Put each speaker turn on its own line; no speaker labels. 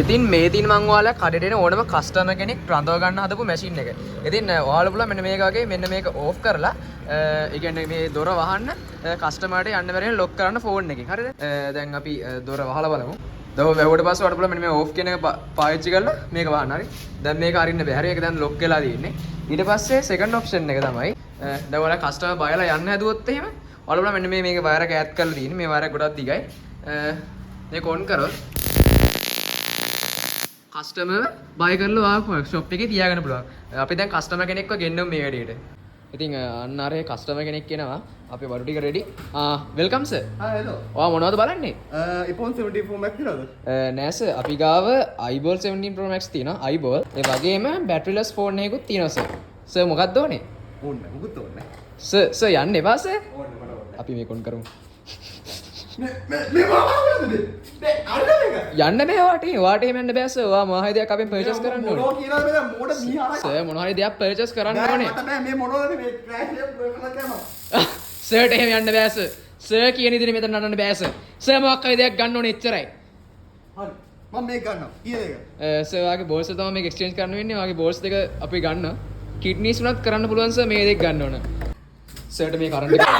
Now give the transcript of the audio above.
ඉතින් මේ තින් මං ඔයාලා කඩේට එන ඕනම කස්ටමර් කෙනෙක් රඳව ගන්න හදපු මැෂින් එක. ඉතින් ඔයාලා පුළුවන් මෙන්න මේක වගේ මෙන්න මේක ඕෆ් කරලා ඒ කියන්නේ මේ දොර වහන්න කස්ටමර්ට යන්න බැරි ලොක් කරන්න ෆෝන් එකකින්. හරිද? දැන් අපි දොර වහලා බලමු. දව වැවුවට පස්සේ ඔයාලට පුළුවන් මෙන්න මේ ඕෆ් කියන එක පාවිච්චි කරලා මේක වහන්න. හරි? දැන් මේක අරින්න බෑ. හරි? ඒක දැන් ලොක් වෙලා තියෙන්නේ. ඊට පස්සේ සෙකන්ඩ් ඔප්ෂන් එක තමයි දැන් ඔයාලා කස්ටමර් බයලා යන්න හැදුවොත් එහෙම ඔයාලා පුළුවන් මෙන්න මේක වයර් එක ඈඩ් කරලා තියෙන්නේ. මේ වයර් එක ගොඩක් දිගයි. මේක ඔන් කරොත් කස්ටමර් බයි කරලා ආපු ෂොප් එකේ තියාගන්න පුළුවන්. අපි දැන් කස්ටමර් කෙනෙක්ව ගෙන්නමු මේ වැඩේට. ඉතින් අන්න අර කස්ටමර් කෙනෙක් කෙනවා අපේ බඩු ටික රෙඩි. Welcome sir.
hello.
ඔයා මොනවද බලන්නේ?
iPhone 17 Pro Max තියනවද?
නෑ සර්. අපි ගාව iBall 17 Pro Max තියෙනවා. iBall. ඒ වගේම බැටරිලස් ෆෝන් එකකුත් තියෙනවා සර්. සර් මොකක්ද ඕනේ?
ඕනේ මොකුත් ඕනේ.
සර් යන්න එපා සර්.
ඕනේ මට ඕනේ.
අපි මේක ඔන් කරමු.
මේ මොකක්ද? මේ අරගෙන
යන්න බෑ වාට එහෙම යන්න බෑ සර්. ඔයා මොනවා හරි දෙයක් අපෙන් පර්චේස් කරන්න ඕනේ.
මොනවා කියලාද මේ මෝඩ මීහාරයි.
සර් මොනවා හරි දෙයක් පර්චේස් කරන්න ඕනේ.
මට බෑ මේ මොනවද මේ ක්‍රෑෂ් එක කරලා යනවා.
සර්ට එහෙම යන්න බෑ සර්. සර් කියන ඉදිරියේ මෙතන නන්නන්න බෑ සර්. සර් මොකක් හරි දෙයක් ගන්න ඕනේ එච්චරයි.
හරි. මම මේක ගන්නවා. කීයද ඒක?
සර් වාගේ බෝල්ස් එක තමයි මේක එක්ස්චේන්ජ් කරන්න වෙන්නේ. වාගේ බෝල්ස් දෙක අපි ගන්න. කිඩ්නීස් උනත් කරන්න පුළුවන් සර් මේ දෙක ගන්න ඕන. සර්ට මේ කරන්ට් එක